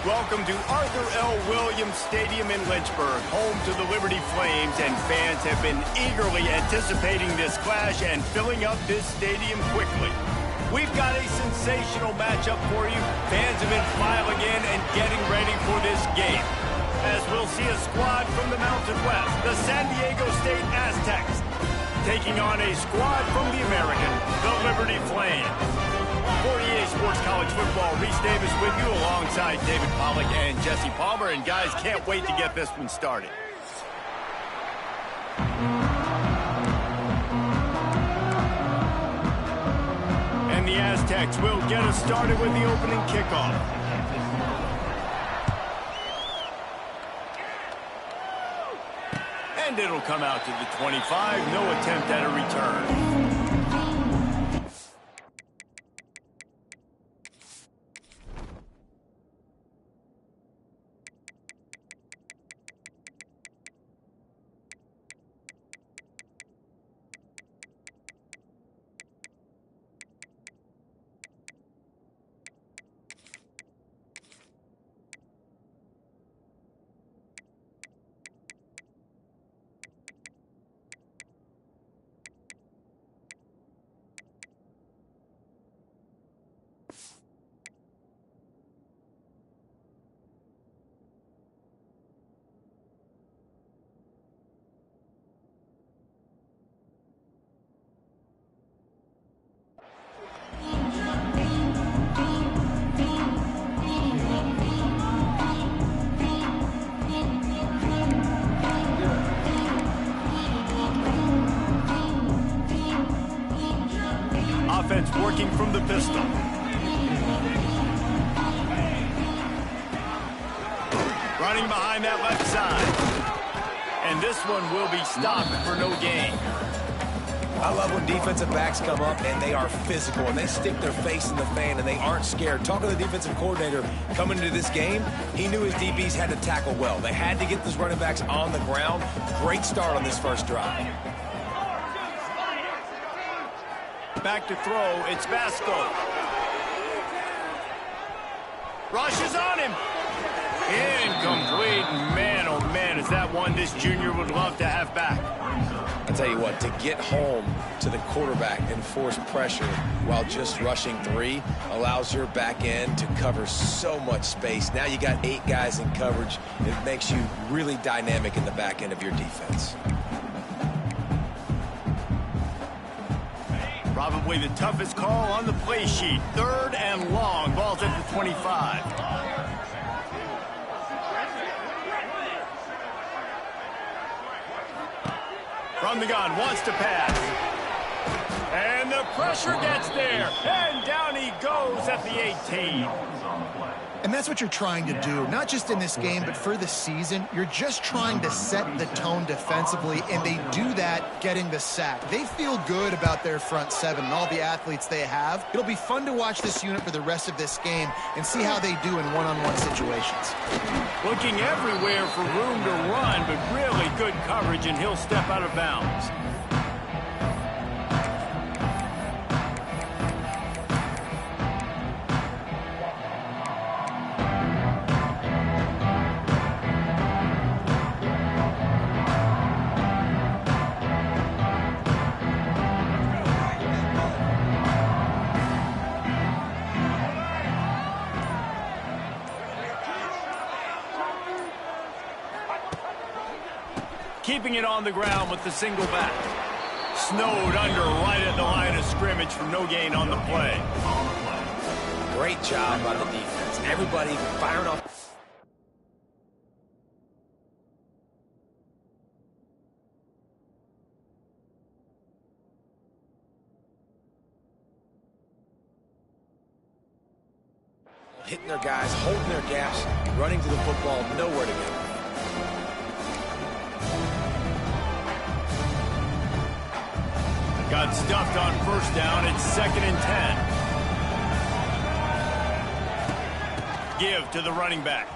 Welcome to Arthur L. Williams Stadium in Lynchburg, home to the Liberty Flames, and fans have been eagerly anticipating this clash and filling up this stadium quickly. We've got a sensational matchup for you. Fans have been filing in and getting ready for this game, as we'll see a squad from the Mountain West, the San Diego State Aztecs, taking on a squad from the American, the Liberty Flames. For EA Sports College Football, Reese Davis with you alongside David Pollack and Jesse Palmer. And guys, can't wait to get this one started. And the Aztecs will get us started with the opening kickoff. And it'll come out to the 25. No attempt at a return. Offense working from the pistol. Running behind that left side. And this one will be stopped for no gain. I love when defensive backs come up and they are physical and they stick their face in the fan and they aren't scared. Talking to the defensive coordinator coming into this game, he knew his DBs had to tackle well. They had to get those running backs on the ground. Great start on this first drive. Back to throw, it's Vasco. Rushes on him. Incomplete. Man, oh man, is that one this junior would love to have back. I tell you what, to get home to the quarterback and force pressure while just rushing three allows your back end to cover so much space. Now you got 8 guys in coverage. It makes you really dynamic in the back end of your defense. Probably the toughest call on the play sheet. 3rd and long. Ball's at the 25. From the gun, wants to pass. And the pressure gets there. And down he goes at the 18. And that's what you're trying to do, not just in this game, but for the season. You're just trying to set the tone defensively, and they do that getting the sack. They feel good about their front seven and all the athletes they have. It'll be fun to watch this unit for the rest of this game and see how they do in one-on-one situations. Looking everywhere for room to run, but really good coverage, and he'll step out of bounds. Keeping it on the ground with the single back. Snowed under right at the line of scrimmage for no gain on the play. Great job by the defense. Everybody firing off. Hitting their guys, holding their gaps, running to the football, nowhere to go. Got stuffed on 1st down. It's 2nd and 10. Give to the running back.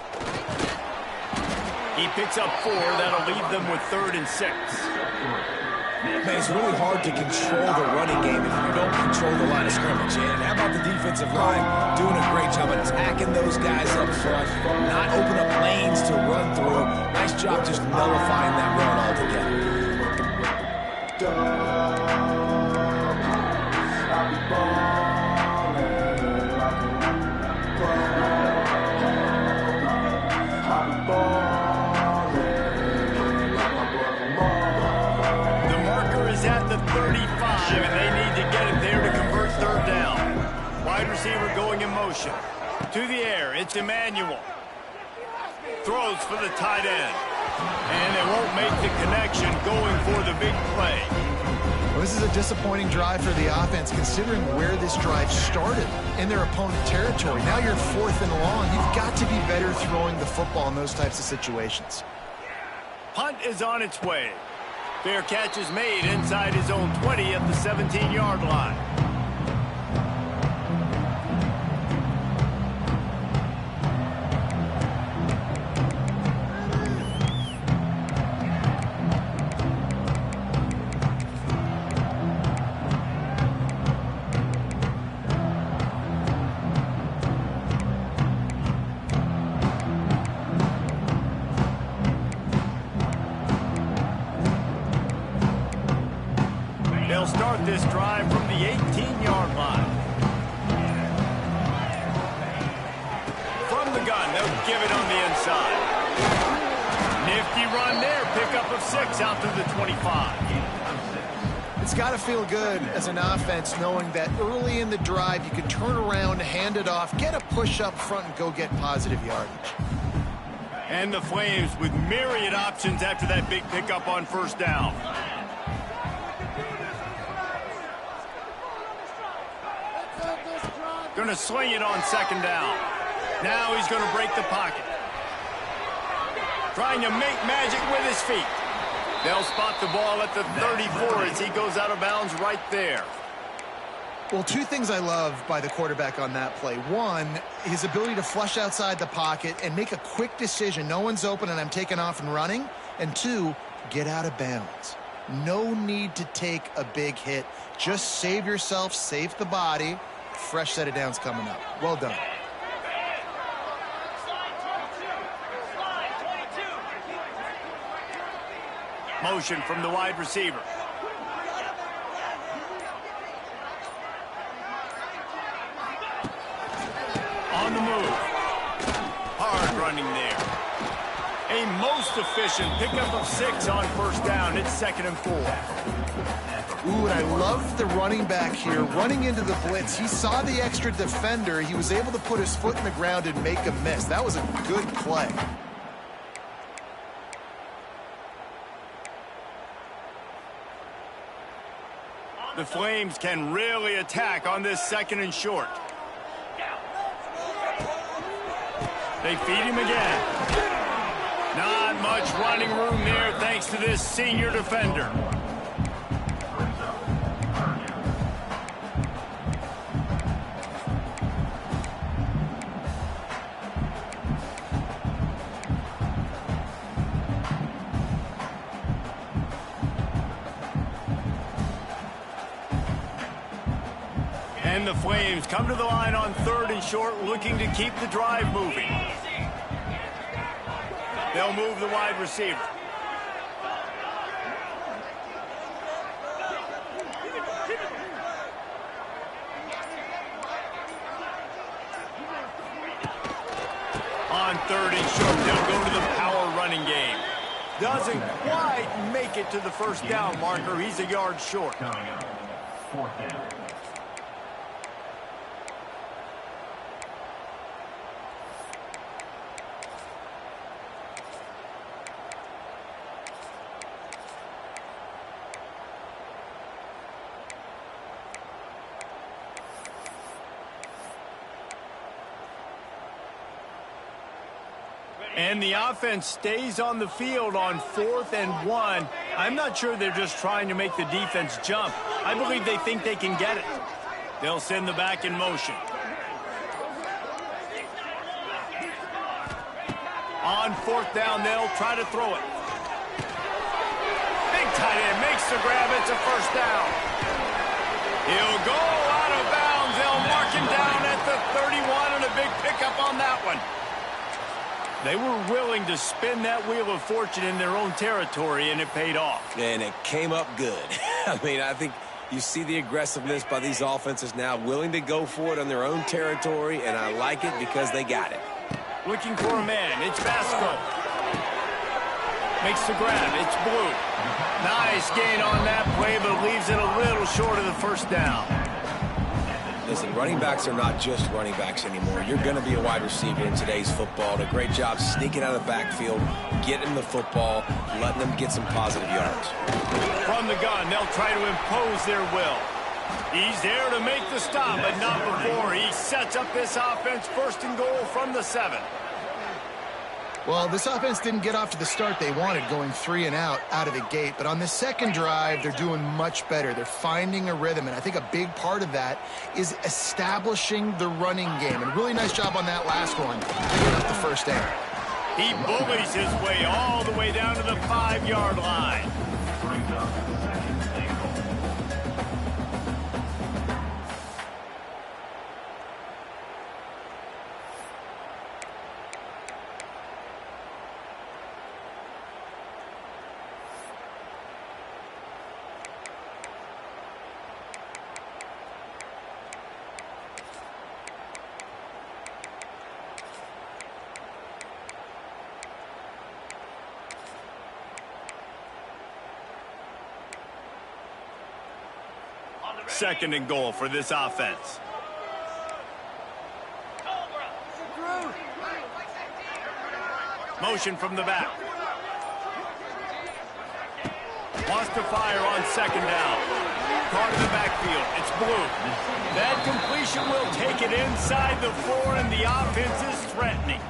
He picks up 4. That'll leave them with 3rd and 6. Man, it's really hard to control the running game if you don't control the line of scrimmage. And how about the defensive line doing a great job attacking those guys up front, not open up lanes to run through. Nice job just nullifying that run altogether. At the 35, and they need to get it there to convert third down. Wide receiver going in motion. To the air, it's Emmanuel. Throws for the tight end. And they won't make the connection going for the big play. Well, this is a disappointing drive for the offense, considering where this drive started in their opponent territory. Now you're 4th and long. You've got to be better throwing the football in those types of situations. Punt is on its way. Fair catch is made inside his own 20 at the 17-yard line. They'll start this drive from the 18-yard line. From the gun, they'll give it on the inside. Nifty run there, pickup of 6 out to the 25. It's got to feel good as an offense knowing that early in the drive you can turn around, hand it off, get a push up front, and go get positive yardage. And the Flames with myriad options after that big pickup on first down. Going to sling it on second down. Now he's going to break the pocket. Trying to make magic with his feet. They'll spot the ball at the 34 as he goes out of bounds right there. Well, 2 things I love by the quarterback on that play. 1, his ability to flush outside the pocket and make a quick decision. No one's open and I'm taking off and running. And 2, get out of bounds. No need to take a big hit. Just save yourself, save the body. Fresh set of downs coming up. Well done. Motion from the wide receiver. On the move. Hard running there. A most efficient pickup of 6 on first down. It's 2nd and 4. Ooh, and I love the running back here running into the blitz. He saw the extra defender. He was able to put his foot in the ground and make a miss. That was a good play. The Flames can really attack on this 2nd and short. They feed him again. Not much running room there thanks to this senior defender. And the Flames come to the line on 3rd and short, looking to keep the drive moving. They'll move the wide receiver. On 3rd and short, they'll go to the power running game. Doesn't quite make it to the first down marker. He's a yard short. 4th down. And the offense stays on the field on 4th and 1. I'm not sure they're just trying to make the defense jump. I believe they think they can get it. They'll send the back in motion. On 4th down, they'll try to throw it. Big tight end makes makes the grab. It's a first down. He'll go out of bounds. They'll mark him down at the 31, and a big pickup on that one. They were willing to spin that wheel of fortune in their own territory, and it paid off. And it came up good. I mean, I think you see the aggressiveness by these offenses now, willing to go for it on their own territory, and I like it because they got it. Looking for a man. It's Vasco. Makes the grab. It's Blue. Nice gain on that play, but leaves it a little short of the first down. Listen, running backs are not just running backs anymore. You're going to be a wide receiver in today's football. A great job sneaking out of the backfield, getting the football, letting them get some positive yards. From the gun, they'll try to impose their will. He's there to make the stop, but not before. He sets up this offense first and goal from the 7. Well, this offense didn't get off to the start they wanted, going 3 and out of the gate. But on the second drive, they're doing much better. They're finding a rhythm, and I think a big part of that is establishing the running game. And really nice job on that last one, picking up the first down. He bullies his way all the way down to the 5-yard line. Second and goal for this offense. Motion from the back. Wants to fire on second down. Caught in the backfield. It's Blue. That completion will take it inside the 4, and the offense is threatening.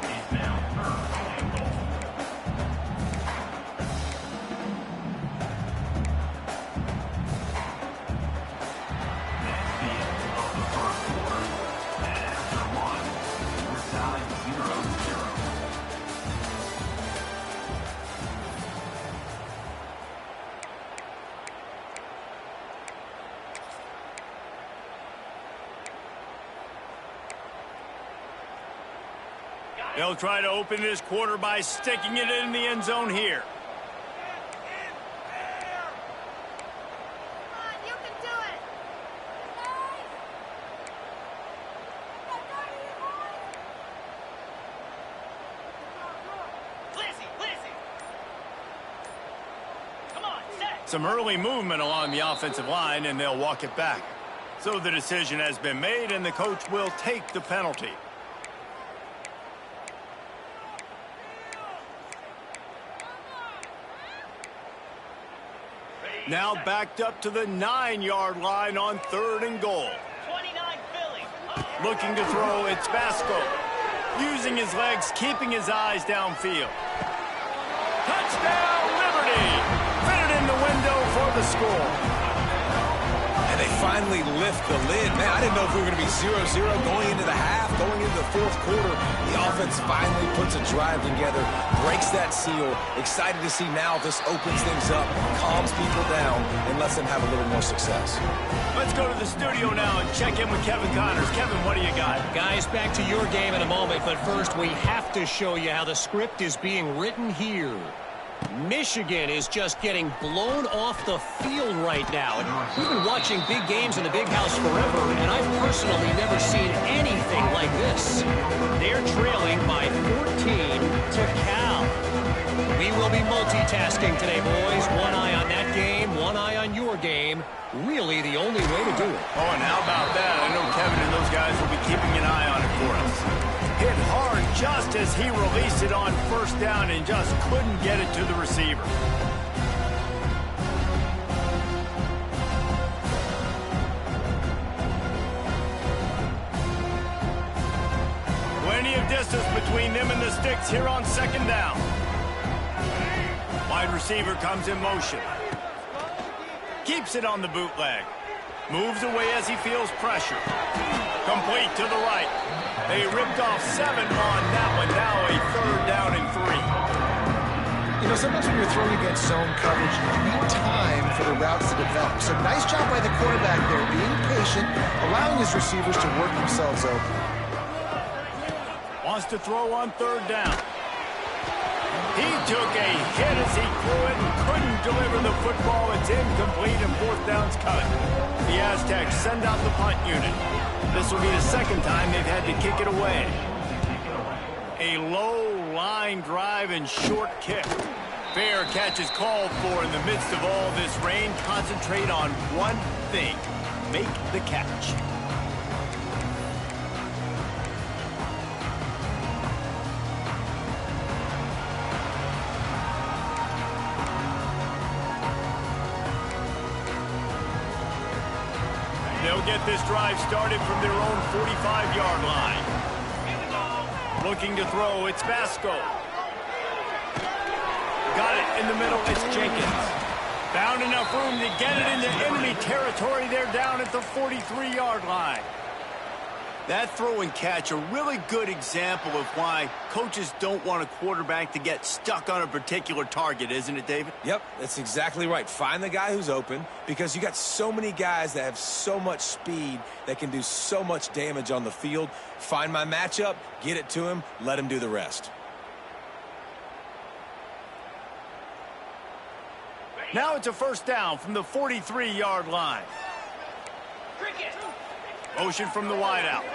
They'll try to open this quarter by sticking it in the end zone here. You can do it. Come on, set. Some early movement along the offensive line, and they'll walk it back. So the decision has been made, and the coach will take the penalty. Now backed up to the 9-yard line on 3rd and goal. 29 Philly. Looking to throw, it's Vasco. Using his legs, keeping his eyes downfield. Touchdown, Liberty! Fit it in the window for the score. And they finally lift the lid. Man, I didn't know if we were going to be 0-0 going into the half, going into the 4th quarter. The offense finally puts a drive together, breaks that seal. Excited to see now this opens things up, calms people down, and lets them have a little more success. Let's go to the studio now and check in with Kevin Connors. Kevin, what do you got? Guys, back to your game in a moment, but first we have to show you how the script is being written here. Michigan is just getting blown off the field right now. And we've been watching big games in the big house forever, and I've personally never seen anything like this. They're trailing by 14 to Cal. We will be multitasking today, boys. One eye on that game, one eye on your game. Really the only way to do it. Oh, and how about that? I know Kevin and those guys will be keeping an eye on it for us. Hit hard just as he released it on 1st down and just couldn't get it to the receiver. Plenty of distance between them and the sticks here on 2nd down. Wide receiver comes in motion. Keeps it on the bootleg. Moves away as he feels pressure. Complete to the right. They ripped off 7 on that one. Now a 3rd down and 3. You know, sometimes when you're throwing against zone coverage, you need time for the routes to develop. So nice job by the quarterback there, being patient, allowing his receivers to work themselves open. Wants to throw on third down. He took a hit as he threw it and couldn't deliver the football. It's incomplete and fourth down's cut. The Aztecs send out the punt unit. This will be the second time they've had to kick it away. A low line drive and short kick. Fair catch is called for in the midst of all this rain. Concentrate on one thing. Make the catch. They'll get this drive started from their own 45-yard line. Looking to throw, it's Vasco. Got it in the middle, it's Jenkins. Found enough room to get it into enemy territory. They're down at the 43-yard line. That throw and catch, a really good example of why coaches don't want a quarterback to get stuck on a particular target, isn't it, David? Yep, that's exactly right. Find the guy who's open, because you got so many guys that have so much speed that can do so much damage on the field. Find my matchup, get it to him, let him do the rest. Now it's a first down from the 43-yard line. Motion from the wideout.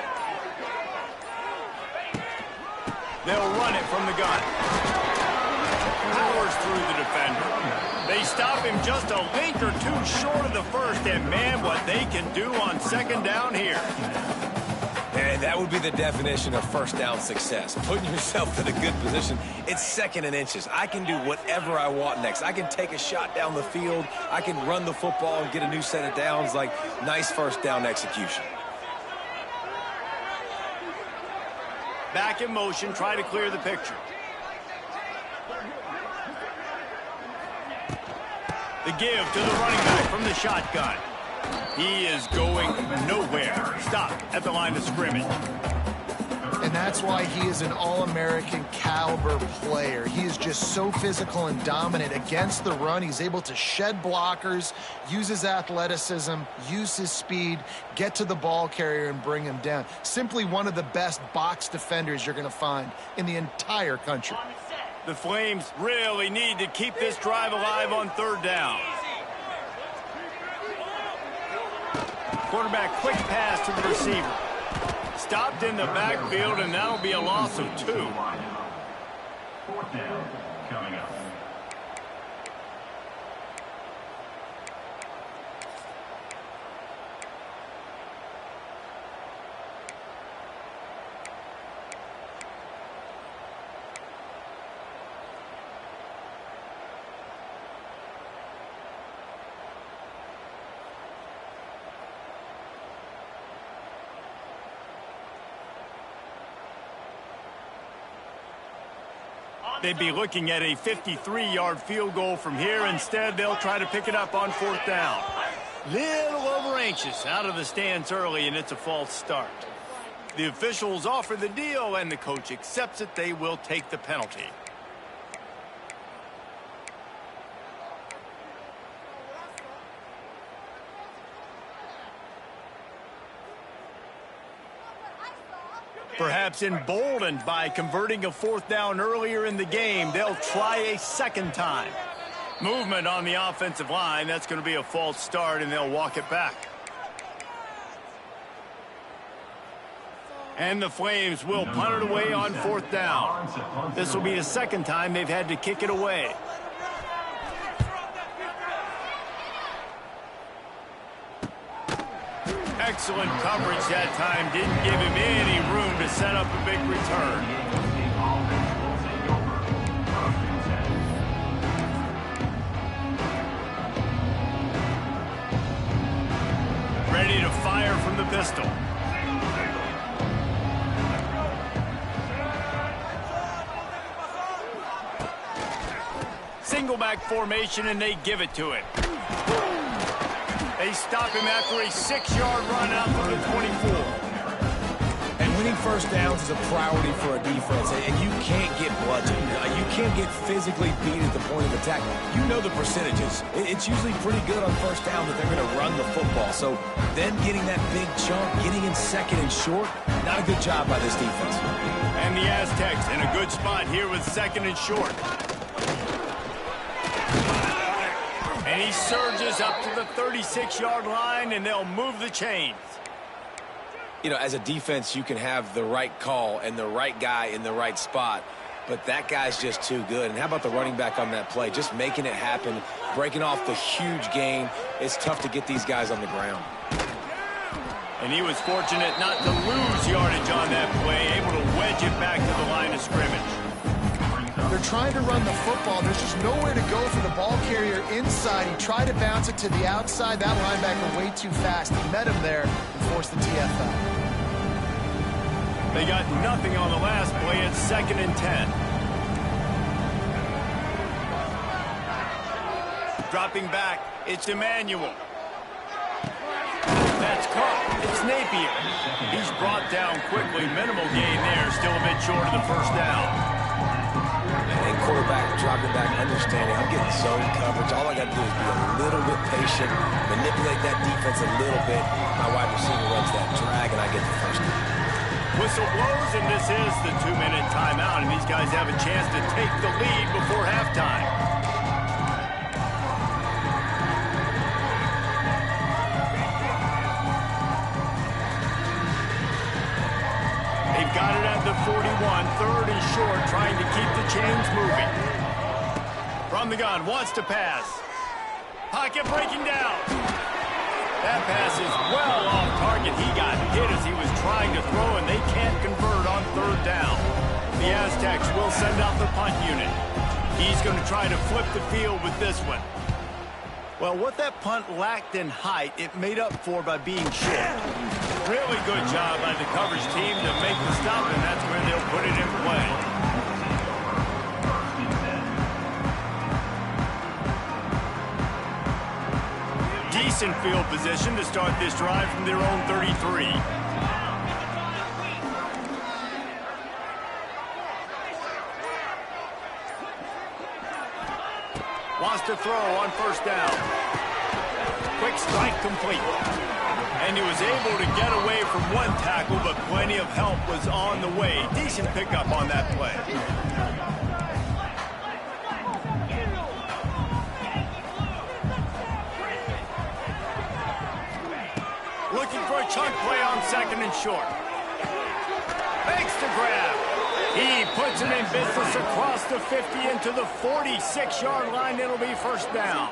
They'll run it from the gun. Powers through the defender. They stop him just a link or two short of the first, and man, what they can do on second down here. And that would be the definition of first down success. Putting yourself in a good position. It's second and inches. I can do whatever I want next. I can take a shot down the field. I can run the football and get a new set of downs. Like, nice first down execution. Back in motion, try to clear the picture. The give to the running back from the shotgun. He is going nowhere. Stop at the line of scrimmage. And that's why he is an All-American caliber player. He is just so physical and dominant against the run. He's able to shed blockers, use his athleticism, use his speed, get to the ball carrier and bring him down. Simply one of the best box defenders you're going to find in the entire country. The Flames really need to keep this drive alive on third down. Quarterback quick pass to the receiver. Stopped in the backfield, and that'll be a loss of 2. Fourth down coming up. They'd be looking at a 53-yard field goal from here. Instead, they'll try to pick it up on fourth down. Little over-anxious out of the stands early, and it's a false start. The officials offer the deal, and the coach accepts it. They will take the penalty. Perhaps emboldened by converting a fourth down earlier in the game, they'll try a second time. Movement on the offensive line. That's going to be a false start, and they'll walk it back. And the Flames will punt it away on fourth down. This will be the second time they've had to kick it away. Excellent coverage that time. Didn't give him any room to set up a big return. Ready to fire from the pistol. Single back formation, and they give it to him. They stop him after a 6-yard run out to the 24. And winning first downs is a priority for a defense, and you can't get bludgeoned. You can't get physically beat at the point of attack. You know the percentages. It's usually pretty good on first down that they're going to run the football. So then getting that big chunk, getting in second and short, not a good job by this defense. And the Aztecs in a good spot here with second and short. And he surges up to the 36-yard line, and they'll move the chains. You know, as a defense, you can have the right call and the right guy in the right spot, but that guy's just too good. And how about the running back on that play? Just making it happen, breaking off the huge gain. It's tough to get these guys on the ground. And he was fortunate not to lose yardage on that play, able to wedge it back to the line of scrimmage. They're trying to run the football. There's just nowhere to go for the ball carrier inside. He tried to bounce it to the outside. That linebacker way too fast. He met him there and forced the TFL. They got nothing on the last play. It's 2nd and 10. Dropping back, it's Emmanuel. That's caught. It's Napier. He's brought down quickly. Minimal gain there. Still a bit short of the first down. And quarterback dropping back, understanding I'm getting zone coverage. All I got to do is be a little bit patient, manipulate that defense a little bit. My wide receiver runs that drag, and I get the first down. Whistle blows, and this is the 2-minute timeout, and these guys have a chance to take the lead before halftime. They've got it at the 41, 3rd and short, trying to keep the chains moving. From the gun, wants to pass. Pocket breaking down. That pass is well off target. He got hit as he was trying to throw, and they can't convert on 3rd down. The Aztecs will send out the punt unit. He's going to try to flip the field with this one. Well, what that punt lacked in height, it made up for by being short. Really good job by the coverage team to make the stop, and that's where they'll put it in play. Decent field position to start this drive from their own 33. Wants to throw on 1st down. Quick strike complete. And he was able to get away from one tackle, but plenty of help was on the way. Decent pickup on that play. Looking for a chunk play on 2nd and short. Makes the grab. He puts him in business across the 50 into the 46-yard line. It'll be 1st down.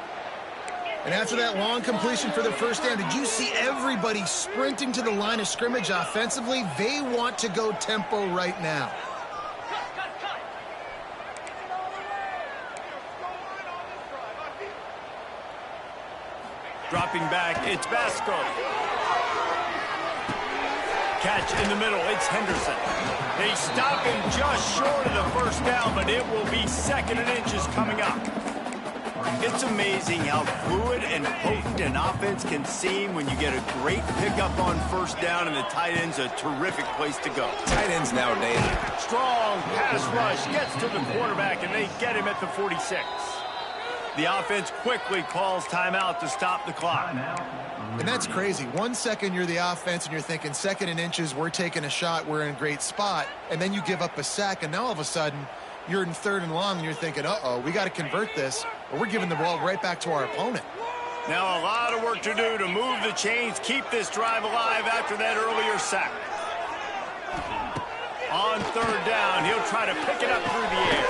And after that long completion for the 1st down, did you see everybody sprinting to the line of scrimmage offensively? They want to go tempo right now. Dropping back, it's Vasco. Catch in the middle, it's Henderson. They stop him just short of the 1st down, but it will be 2nd and inches coming up. It's amazing how fluid and potent an offense can seem when you get a great pickup on 1st down, and the tight end's a terrific place to go. Tight ends nowadays. Strong pass rush gets to the quarterback, and they get him at the 46. The offense quickly calls timeout to stop the clock. And that's crazy. 1 second you're the offense and you're thinking 2nd and inches, we're taking a shot, we're in a great spot. And then you give up a sack, and now all of a sudden you're in 3rd and long and you're thinking, uh-oh, we got to convert this, or we're giving the ball right back to our opponent. Now a lot of work to do to move the chains, keep this drive alive after that earlier sack. On 3rd down, he'll try to pick it up through the air.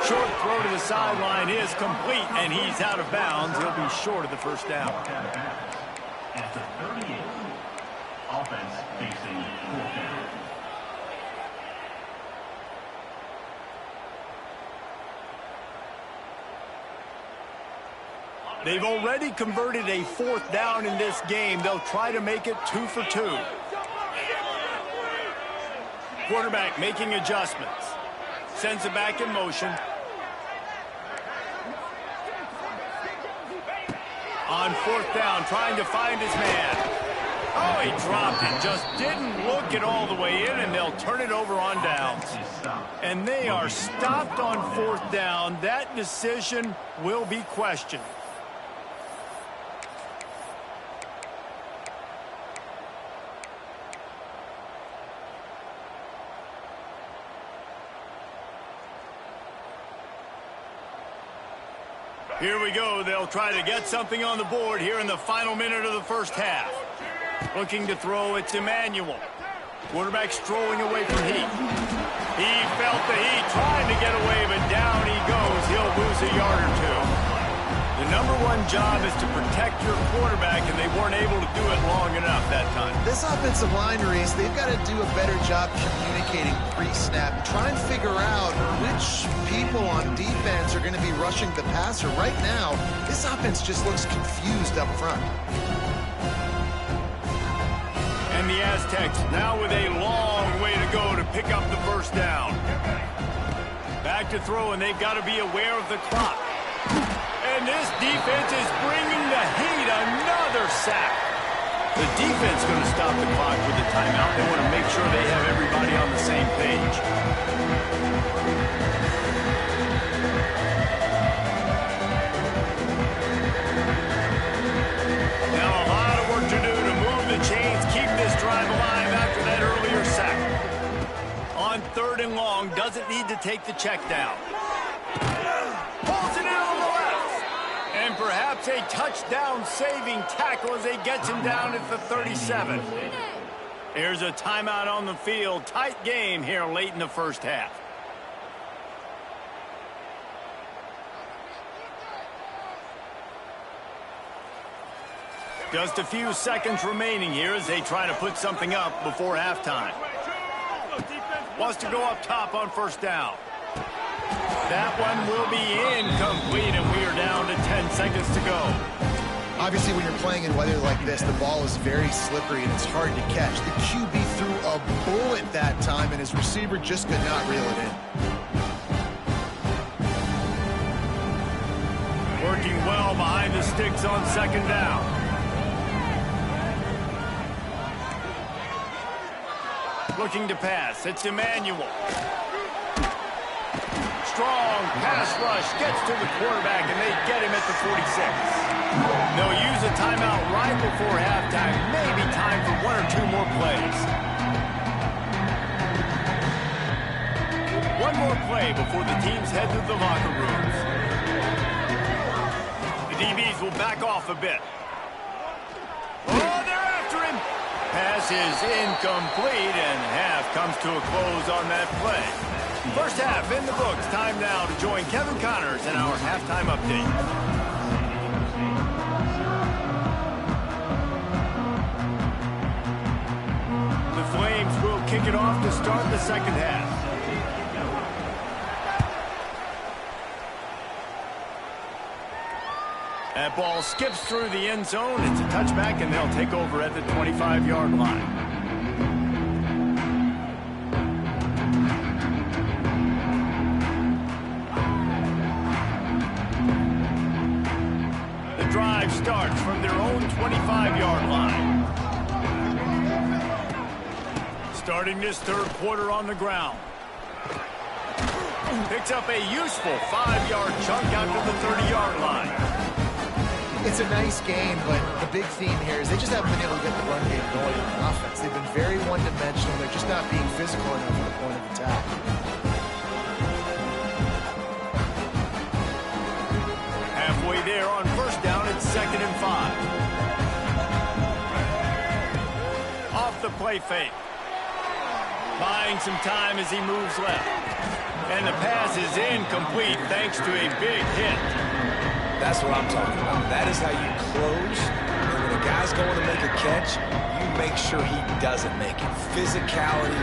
Short throw to the sideline is complete, and he's out of bounds. He'll be short of the 1st down. At the 38, offense facing 4th down. They've already converted a 4th down in this game. They'll try to make it 2 for 2. Quarterback making adjustments. Sends it back in motion. On 4th down, trying to find his man. Oh, he dropped it. Just didn't look it all the way in, and they'll turn it over on downs. And they are stopped on 4th down. That decision will be questioned. Here we go. They'll try to get something on the board here in the final minute of the first half. Looking to throw, it's Emmanuel. Quarterback strolling away from heat. He felt the heat, trying to get away, but down he goes. He'll lose a yard or two. The #1 job is to protect your quarterback, and they weren't able to do it long enough that time. This offensive line, Reese, they've got to do a better job communicating pre-snap and try and figure out which people on defense are going to be rushing the passer. Right now, this offense just looks confused up front. And the Aztecs now with a long way to go to pick up the first down. Back to throw, and they've got to be aware of the clock. And this defense is bringing the heat. Another sack. The defense going to stop the clock with the timeout. They want to make sure they have everybody on the same page. Now a lot of work to do to move the chains, keep this drive alive after that earlier sack. On 3rd and long, doesn't need to take the check down. Pulls it in on the left. And perhaps a touchdown-saving tackle as they get him down at the 37. Here's a timeout on the field. Tight game here late in the first half. Just a few seconds remaining here as they try to put something up before halftime. Wants to go up top on 1st down. That one will be incomplete, and we are down to 10 seconds to go. Obviously, when you're playing in weather like this, the ball is very slippery and it's hard to catch. The QB threw a bullet that time, and his receiver just could not reel it in. Working well behind the sticks on 2nd down. Looking to pass. It's Emmanuel. Strong pass rush, gets to the quarterback, and they get him at the 46. They'll use a timeout right before halftime. Maybe time for 1 or 2 more plays. One more play before the teams head to the locker rooms. The DBs will back off a bit. Oh, they're after him. Pass is incomplete, and half comes to a close on that play. First half in the books. Time now to join Kevin Connors in our halftime update. The Flames will kick it off to start the second half. That ball skips through the end zone. It's a touchback, and they'll take over at the 25-yard line. Drive starts from their own 25-yard line. Starting this 3rd quarter on the ground. Picks up a useful 5-yard chunk out to the 30-yard line. It's a nice game, but the big theme here is they just haven't been able to get the run game going on offense. They've been very one-dimensional. They're just not being physical enough at the point of attack. Halfway there on 1st down, it's 2nd and 5. Off the play fake. Buying some time as he moves left. And the pass is incomplete thanks to a big hit. That's what I'm talking about. That is how you close. And when a guy's going to make a catch, you make sure he doesn't make it. Physicality,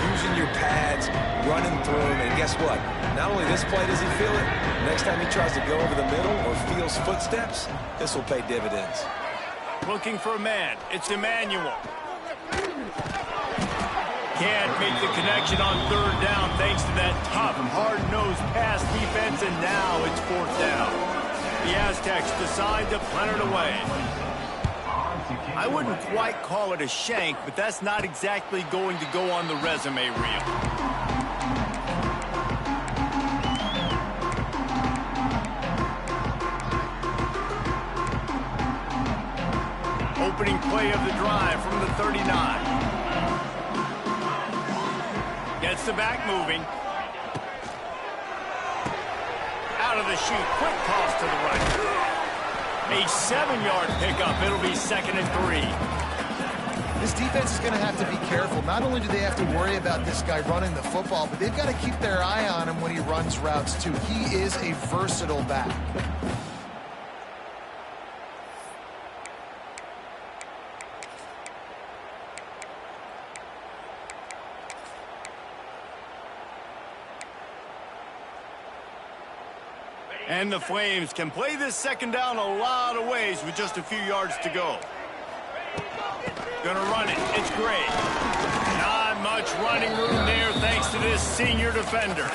using your pads, running through him. And guess what? Not only this play does he feel it, next time he tries to go over the middle or feels footsteps, this will pay dividends. Looking for a man. It's Emmanuel. Can't make the connection on 3rd down thanks to that tough, hard-nosed pass defense, and now it's 4th down. The Aztecs decide to punt it away. I wouldn't quite call it a shank, but that's not exactly going to go on the resume reel. Opening play of the drive from the 39. Gets the back moving. Out of the chute, quick toss to the right. A 7-yard pickup. It'll be 2nd and 3. This defense is going to have to be careful. Not only do they have to worry about this guy running the football, but they've got to keep their eye on him when he runs routes too. He is a versatile back. And the Flames can play this 2nd down a lot of ways with just a few yards to go. Gonna run it. It's great. Not much running room there thanks to this senior defender.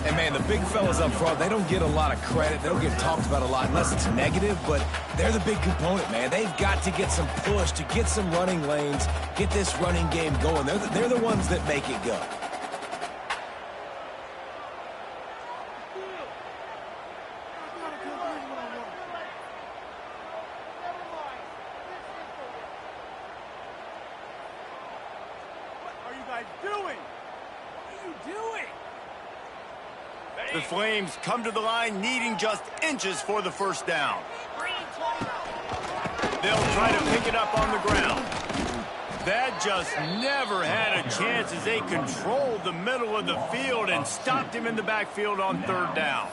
And, man, the big fellas up front, they don't get a lot of credit. They don't get talked about a lot unless it's negative, but they're the big component, man. They've got to get some push, to get some running lanes, get this running game going. They're the ones that make it go. The Flames come to the line needing just inches for the 1st down. They'll try to pick it up on the ground. That just never had a chance as they controlled the middle of the field and stopped him in the backfield on 3rd down.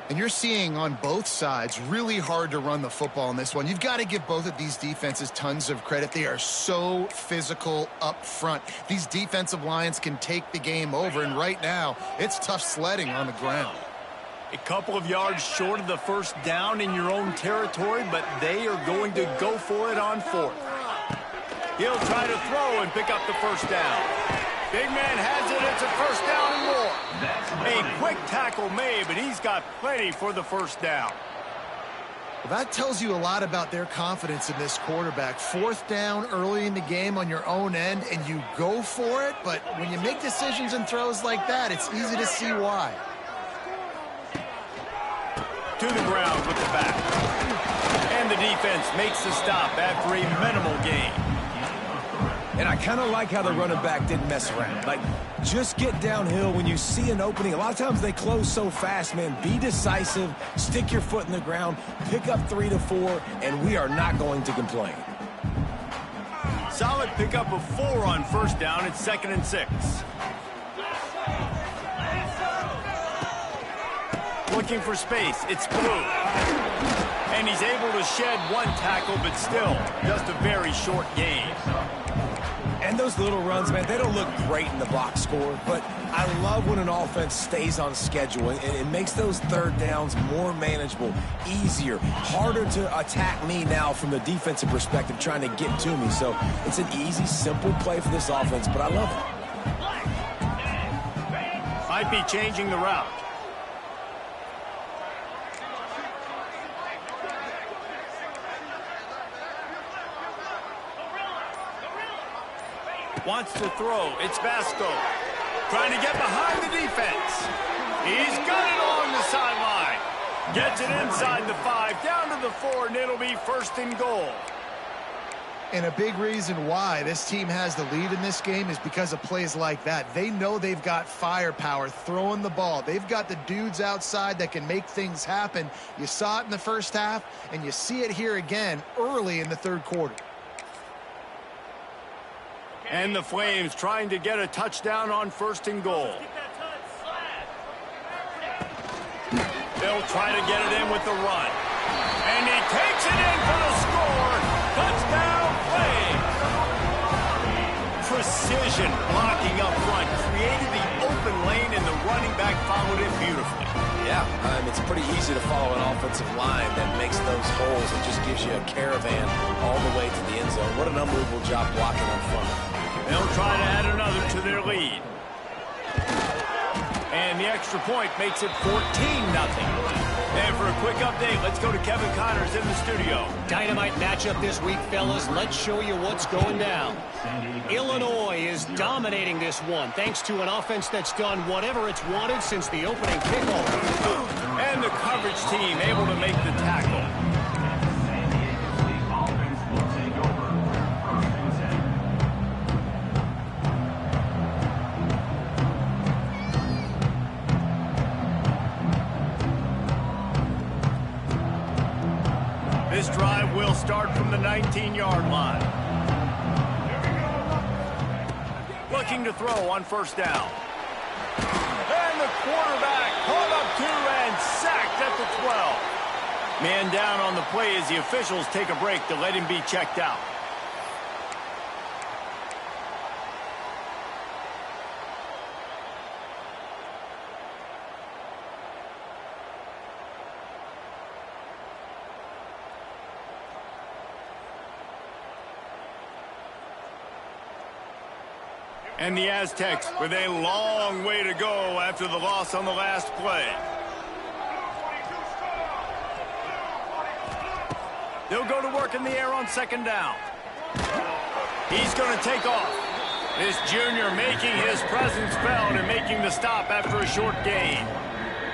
And you're seeing on both sides really hard to run the football in this one. You've got to give both of these defenses tons of credit. They are so physical up front. These defensive lines can take the game over, and right now it's tough sledding on the ground. A couple of yards short of the 1st down in your own territory, but they are going to go for it on 4th. He'll try to throw and pick up the 1st down. Big man has it. It's a 1st down and more. A quick tackle made, but he's got plenty for the 1st down. Well, that tells you a lot about their confidence in this quarterback. 4th down early in the game on your own end, and you go for it, but when you make decisions and throws like that, it's easy to see why. To the ground with the back. And the defense makes the stop after a minimal gain. And I kind of like how the running back didn't mess around. Like, just get downhill when you see an opening. A lot of times they close so fast, man. Be decisive, stick your foot in the ground, pick up 3 to 4, and we are not going to complain. Solid pickup of 4 on 1st down. It's 2nd and 6. Looking for space. It's Blue. And he's able to shed 1 tackle, but still just a very short gain. And those little runs, man, they don't look great in the box score, but I love when an offense stays on schedule, and it makes those 3rd downs more manageable, easier, harder to attack me now from the defensive perspective trying to get to me. So it's an easy, simple play for this offense, but I love it. Might be changing the route. Wants to throw. It's Vasco. Trying to get behind the defense. He's got it along the sideline. Gets it inside the 5, down to the 4, and it'll be 1st and goal. And a big reason why this team has the lead in this game is because of plays like that. They know they've got firepower throwing the ball. They've got the dudes outside that can make things happen. You saw it in the 1st half, and you see it here again early in the 3rd quarter. And the Flames trying to get a touchdown on 1st and goal. They'll try to get it in with the run. And he takes it in for the score. Touchdown, Flames. Precision blocking up front. Created the open lane, and the running back followed it beautifully. Yeah, it's pretty easy to follow an offensive line that makes those holes. It just gives you a caravan all the way to the end zone. What an unbelievable job blocking up front. They'll try to add another to their lead. And the extra point makes it 14-0. And for a quick update, let's go to Kevin Connors in the studio. Dynamite matchup this week, fellas. Let's show you what's going down. Illinois is dominating this one thanks to an offense that's done whatever it's wanted since the opening kickoff. And the coverage team able to make the tackle. This drive will start from the 19-yard line. Looking to throw on first down. And the quarterback caught up to and sacked at the 12. Man down on the play as the officials take a break to let him be checked out. And the Aztecs with a long way to go after the loss on the last play. They'll go to work in the air on second down. He's going to take off. This junior making his presence felt and making the stop after a short gain.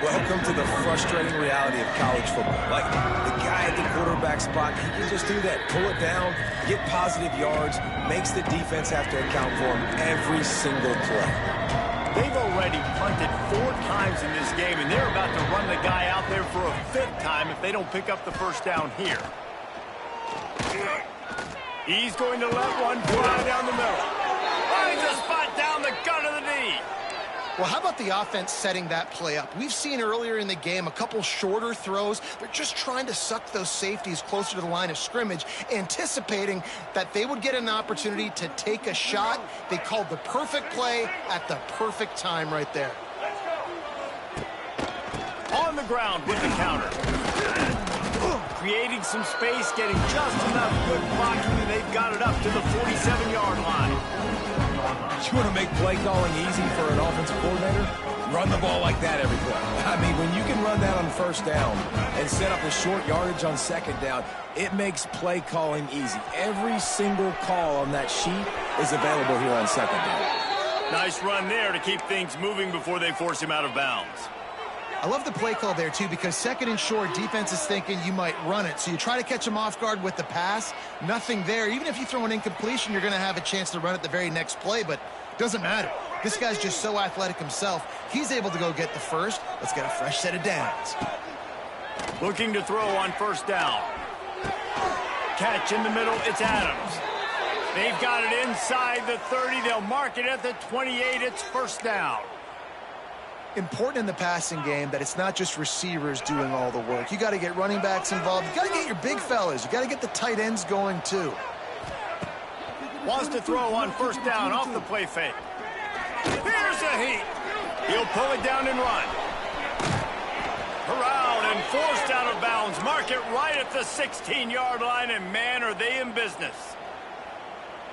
Welcome to the frustrating reality of college football. Like, the guy at the quarterback spot, he can just do that. Pull it down, get positive yards, makes the defense have to account for him every single play. They've already punted 4 times in this game, and they're about to run the guy out there for a 5th time if they don't pick up the first down here. He's going to let one fly down the middle. Finds a spot down the gut of the knee. Well, how about the offense setting that play up? We've seen earlier in the game a couple shorter throws. They're just trying to suck those safeties closer to the line of scrimmage, anticipating that they would get an opportunity to take a shot. They called the perfect play at the perfect time right there. On the ground with the counter. Creating some space, getting just enough good blocking, and they've got it up to the 47-yard line. You want to make play calling easy for an offensive coordinator? Run the ball like that every play. I mean, when you can run that on first down and set up a short yardage on second down, it makes play calling easy. Every single call on that sheet is available here on second down. Nice run there to keep things moving before they force him out of bounds. I love the play call there, too, because second and short, defense is thinking you might run it. So you try to catch him off guard with the pass. Nothing there. Even if you throw an incompletion, you're going to have a chance to run it the very next play, but it doesn't matter. This guy's just so athletic himself. He's able to go get the first. Let's get a fresh set of downs. Looking to throw on first down. Catch in the middle. It's Adams. They've got it inside the 30. They'll mark it at the 28. It's first down. Important in the passing game that it's not just receivers doing all the work. You got to get running backs involved. You got to get your big fellas. You got to get the tight ends going too. Wants to throw on first down off the play fake. Here's a heat. He'll pull it down and run. Around and forced out of bounds. Mark it right at the 16-yard line, and man, are they in business.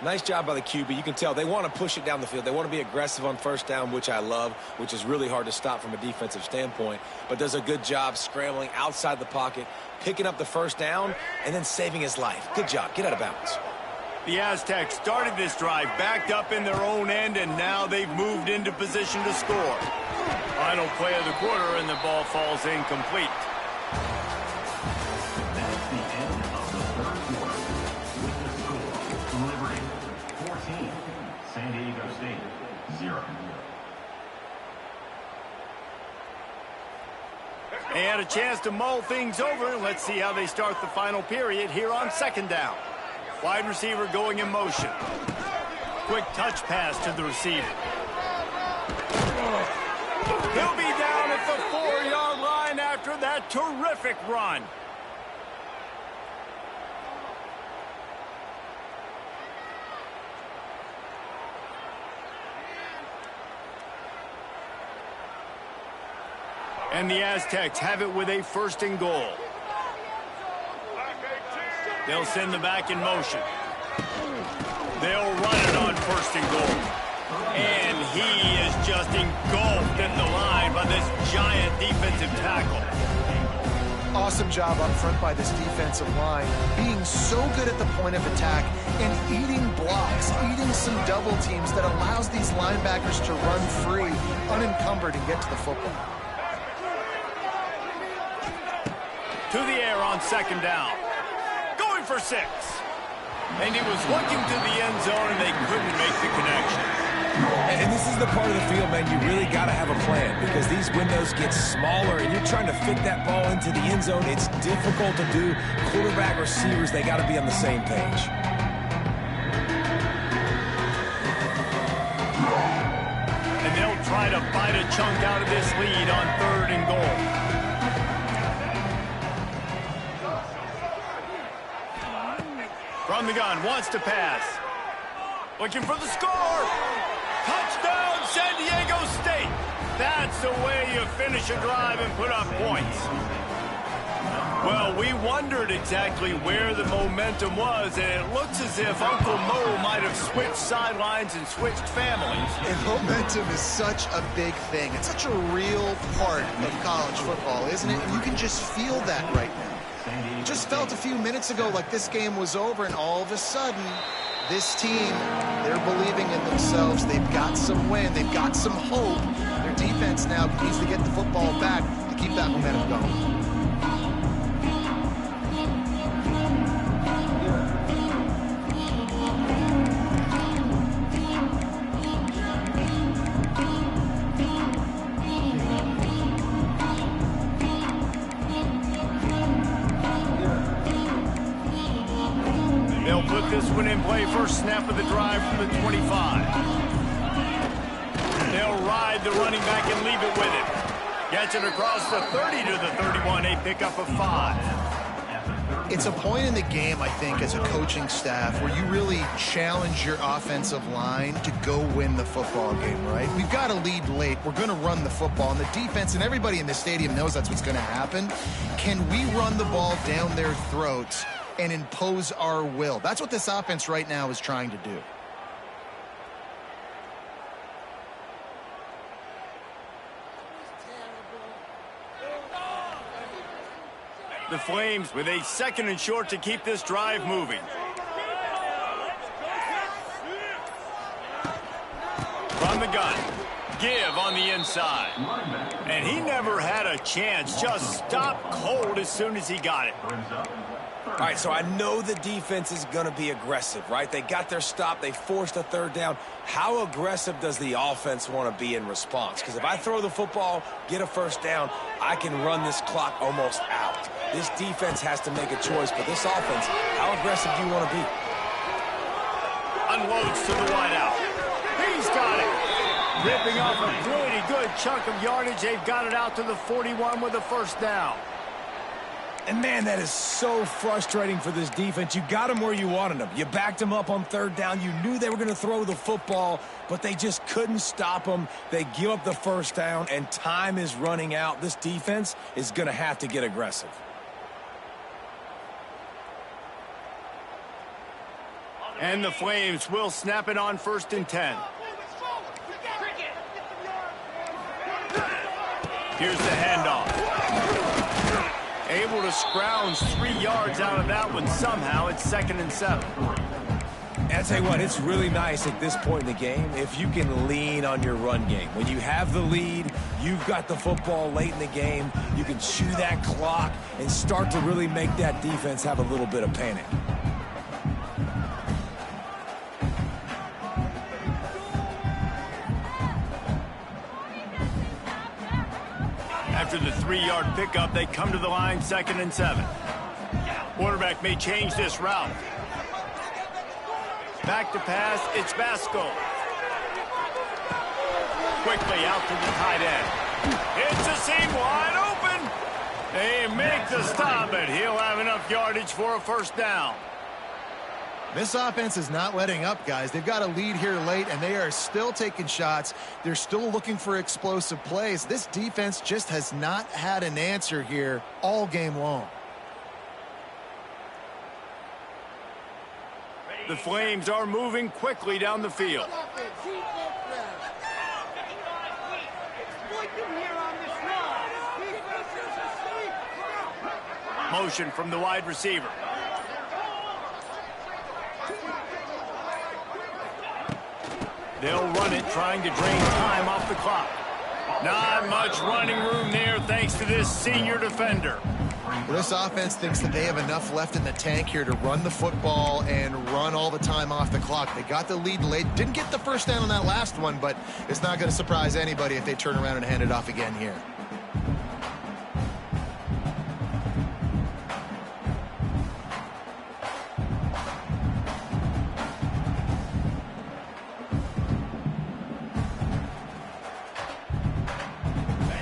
Nice job by the QB. You can tell they want to push it down the field. They want to be aggressive on first down, which I love, which is really hard to stop from a defensive standpoint, but does a good job scrambling outside the pocket, picking up the first down, and then saving his life. Good job. Get out of bounds. The Aztecs started this drive backed up in their own end, and now they've moved into position to score. Final play of the quarter, and the ball falls incomplete. That's the end of the third quarter. With the score, Liberty 14, San Diego State 0. They had a chance to mull things over. Let's see how they start the final period here on second down. Wide receiver going in motion. Quick touch pass to the receiver. He'll be down at the 4-yard line after that terrific run. And the Aztecs have it with a first and goal. They'll send the back in motion. They'll run it on first and goal. And he is just engulfed at the line by this giant defensive tackle. Awesome job up front by this defensive line, being so good at the point of attack and eating blocks, eating some double teams that allows these linebackers to run free, unencumbered, and get to the football. To the air on second down. Going for 6. And he was looking to the end zone, and they couldn't make the connection. And this is the part of the field, man, you really got to have a plan because these windows get smaller and you're trying to fit that ball into the end zone. It's difficult to do. Quarterback, receivers, they got to be on the same page. And they'll try to bite a chunk out of this lead on 3rd and goal. From the gun, wants to pass. Looking for the score. Touchdown, San Diego State. That's the way you finish a drive and put up points. Well, we wondered exactly where the momentum was, and it looks as if Uncle Mo might have switched sidelines and switched families. And momentum is such a big thing. It's such a real part of college football, isn't it? And you can just feel that right now. It just felt a few minutes ago like this game was over, and all of a sudden, this team, they're believing in themselves. They've got some wind. They've got some hope. Their defense now needs to get the football back to keep that momentum going. This one in play, first snap of the drive from the 25. They'll ride the running back and leave it with him. Gets it across the 30 to the 31, a pickup of 5. It's a point in the game, I think, as a coaching staff where you really challenge your offensive line to go win the football game, right? We've got a lead late. We're going to run the football, and the defense and everybody in the stadium knows that's what's going to happen. Can we run the ball down their throats and impose our will? That's what this offense right now is trying to do. The Flames with a 2nd and short to keep this drive moving. From the gun, give on the inside. And he never had a chance, just stopped cold as soon as he got it. All right, so I know the defense is going to be aggressive, right? They got their stop. They forced a 3rd down. How aggressive does the offense want to be in response? Because if I throw the football, get a 1st down, I can run this clock almost out. This defense has to make a choice, but this offense, how aggressive do you want to be? Unloads to the wideout. He's got it. Ripping off a pretty good chunk of yardage. They've got it out to the 41 with a 1st down. And, man, that is so frustrating for this defense. You got them where you wanted them. You backed them up on 3rd down. You knew they were going to throw the football, but they just couldn't stop them. They give up the 1st down, and time is running out. This defense is going to have to get aggressive. And the Flames will snap it on 1st and 10. Here's the handoff. Able to scrounge 3 yards out of that one somehow. It's 2nd and 7. And I tell you what, it's really nice at this point in the game if you can lean on your run game. When you have the lead, you've got the football late in the game, you can chew that clock and start to really make that defense have a little bit of panic. After the 3-yard pickup, they come to the line 2nd and 7. Quarterback may change this route. Back to pass, it's Vasco. Quickly out to the tight end. It's a seam wide open. They make the stop, but he'll have enough yardage for a 1st down. This offense is not letting up, guys. They've got a lead here late, and they are still taking shots. They're still looking for explosive plays. This defense just has not had an answer here all game long. The Flames are moving quickly down the field. motion from the wide receiver. They'll run it, trying to drain time off the clock. Not much running room there thanks to this senior defender. Well, this offense thinks that they have enough left in the tank here to run the football and run all the time off the clock. They got the lead late. Didn't get the first down on that last one, but it's not going to surprise anybody if they turn around and hand it off again here.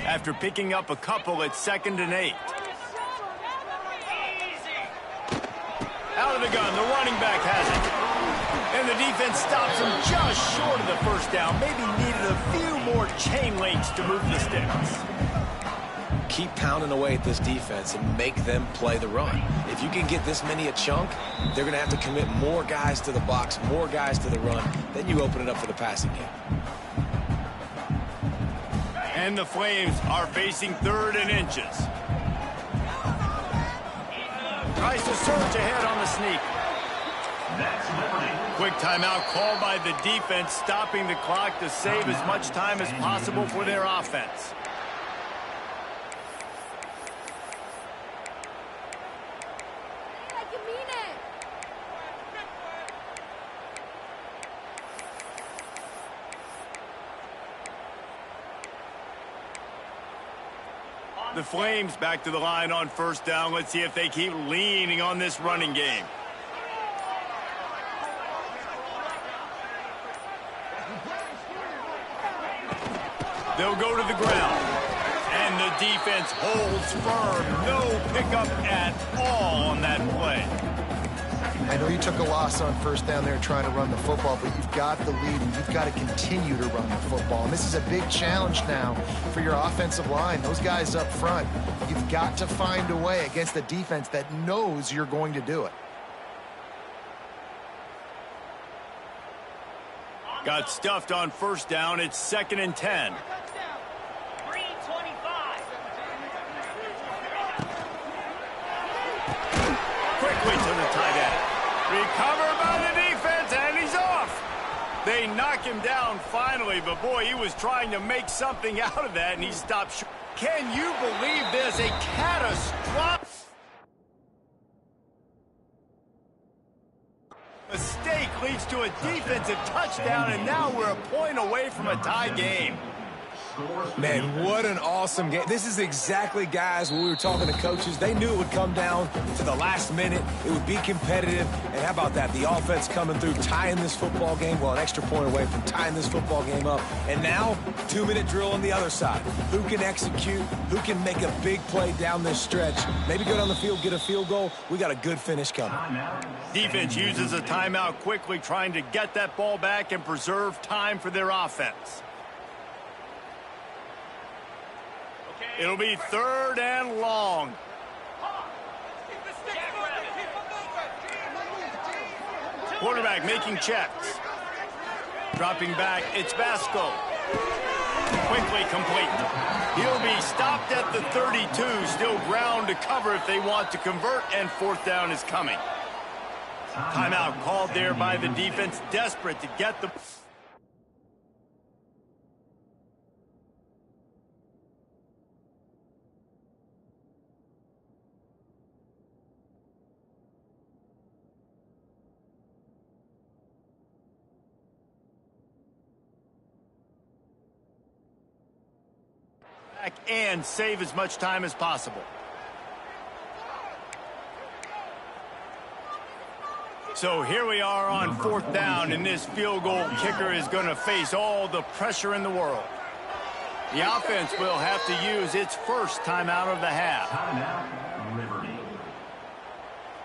After picking up a couple, it's 2nd and 8. Out of the gun, the running back has it. And the defense stops him just short of the first down. Maybe needed a few more chain links to move the sticks. Keep pounding away at this defense and make them play the run. If you can get this many a chunk, they're going to have to commit more guys to the box, more guys to the run. Then you open it up for the passing game. And the Flames are facing 3rd and inches. Tries to surge ahead on the sneak. Quick timeout called by the defense, stopping the clock to save as much time as possible for their offense. The Flames back to the line on 1st down. Let's see if they keep leaning on this running game. They'll go to the ground. And the defense holds firm. No pickup at all on that play. I know you took a loss on 1st down there trying to run the football, but you've got the lead and you've got to continue to run the football. And this is a big challenge now for your offensive line. Those guys up front, you've got to find a way against a defense that knows you're going to do it. Got stuffed on 1st down. It's 2nd and 10. Quickly to the tight end. Recovered by the defense, and he's off. They knock him down finally, but boy, he was trying to make something out of that, and he stopped short. Can you believe this? A catastrophic mistake leads to a defensive touchdown, and now we're a point away from a tie game. Man, what an awesome game. This is exactly, guys, when we were talking to coaches, they knew it would come down to the last minute. It would be competitive. And how about that? The offense coming through, tying this football game, well, an extra point away from tying this football game up. And now, 2-minute drill on the other side. Who can execute? Who can make a big play down this stretch? Maybe go down the field, get a field goal. We got a good finish coming. Defense uses a timeout quickly, trying to get that ball back and preserve time for their offense. It'll be 3rd and long. Quarterback making checks. Dropping back, it's Vasco. Quickly complete. He'll be stopped at the 32. Still ground to cover if they want to convert, and 4th down is coming. Timeout called there by the defense, desperate to get the... and save as much time as possible. So here we are on 4th down, and this field goal kicker is going to face all the pressure in the world. The offense will have to use its first timeout of the half.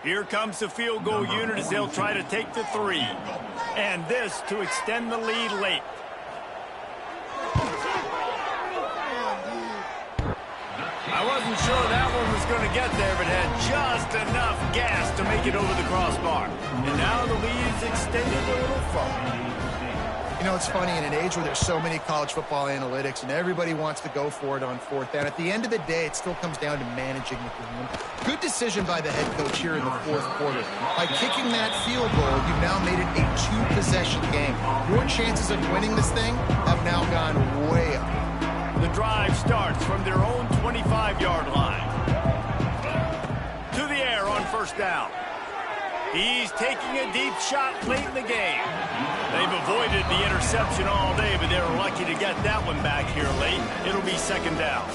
Here comes the field goal unit as they'll try to take the 3. And this to extend the lead late. I wasn't sure that one was going to get there, but had just enough gas to make it over the crossbar. And now the lead is extended a little further. You know, it's funny, in an age where there's so many college football analytics and everybody wants to go for it on fourth down, at the end of the day, it still comes down to managing the game. Good decision by the head coach here in the fourth quarter. By kicking that field goal, you've now made it a two-possession game. Your chances of winning this thing have now gone way up. The drive starts from their own 25-yard line. To the air on first down. He's taking a deep shot late in the game. They've avoided the interception all day, but they were lucky to get that one back here late. It'll be second down.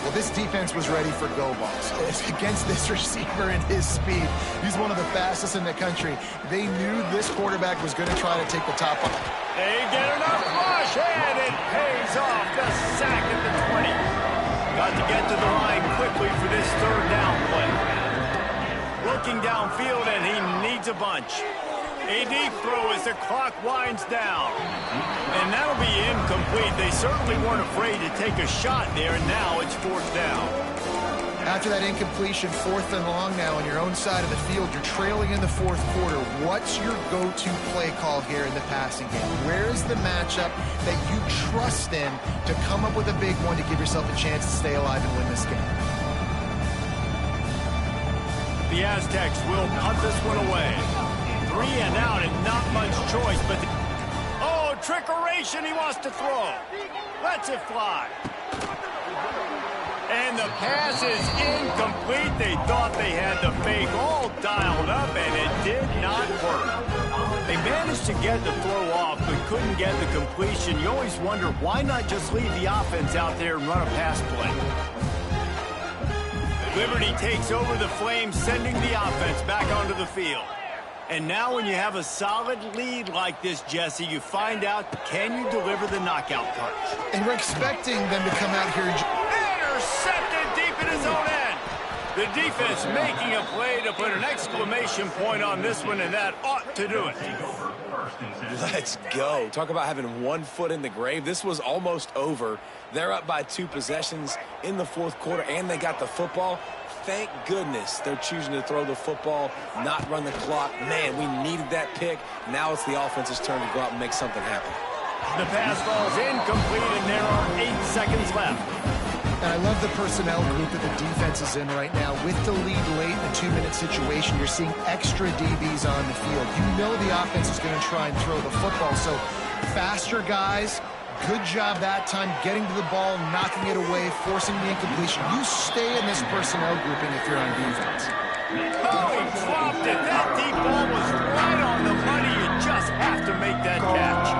Well, this defense was ready for go balls. Against this receiver and his speed, he's one of the fastest in the country. They knew this quarterback was going to try to take the top off. They get enough rush, and it pays off. The sack at the 20. Got to get to the line quickly for this third down play. Looking downfield, and he needs a bunch. A deep throw as the clock winds down. And that'll be incomplete. They certainly weren't afraid to take a shot there, and now it's fourth down. After that incompletion, fourth and long now on your own side of the field. You're trailing in the fourth quarter. What's your go-to play call here in the passing game? Where is the matchup that you trust in to come up with a big one to give yourself a chance to stay alive and win this game? The Aztecs will punt this one away. 3 and out and not much choice, but... Oh, trickeration, he wants to throw. Lets it fly. And the pass is incomplete. They thought they had the fake all dialed up, and it did not work. They managed to get the throw off, but couldn't get the completion. You always wonder, why not just leave the offense out there and run a pass play? Liberty takes over the Flames, sending the offense back onto the field. And now when you have a solid lead like this, Jesse, you find out, can you deliver the knockout punch? And we're expecting them to come out here and... Intercepted deep in his own end. The defense making a play to put an exclamation point on this one, and that ought to do it. Let's go. Talk about having one foot in the grave. This was almost over. They're up by 2 possessions in the fourth quarter, and they got the football. Thank goodness they're choosing to throw the football, not run the clock. Man, we needed that pick. Now it's the offense's turn to go out and make something happen. The pass falls incomplete, and there are 8 seconds left. And I love the personnel group that the defense is in right now. With the lead late in the 2-minute situation, you're seeing extra DBs on the field. You know the offense is going to try and throw the football. So faster guys, good job that time getting to the ball, knocking it away, forcing the incompletion. You stay in this personnel grouping if you're on defense. Oh, he dropped it. That deep ball was right on the money. You just have to make that catch.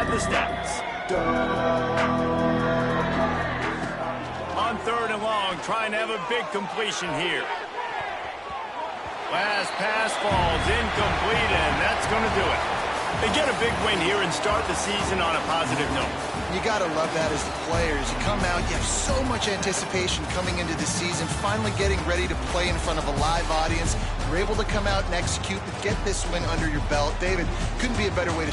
The stats. On third and long, trying to have a big completion here. Last pass falls incomplete, and that's going to do it. They get a big win here and start the season on a positive note. You got to love that as the players. You come out, you have so much anticipation coming into the season, finally getting ready to play in front of a live audience. You're able to come out and execute and get this win under your belt. David, couldn't be a better way to start.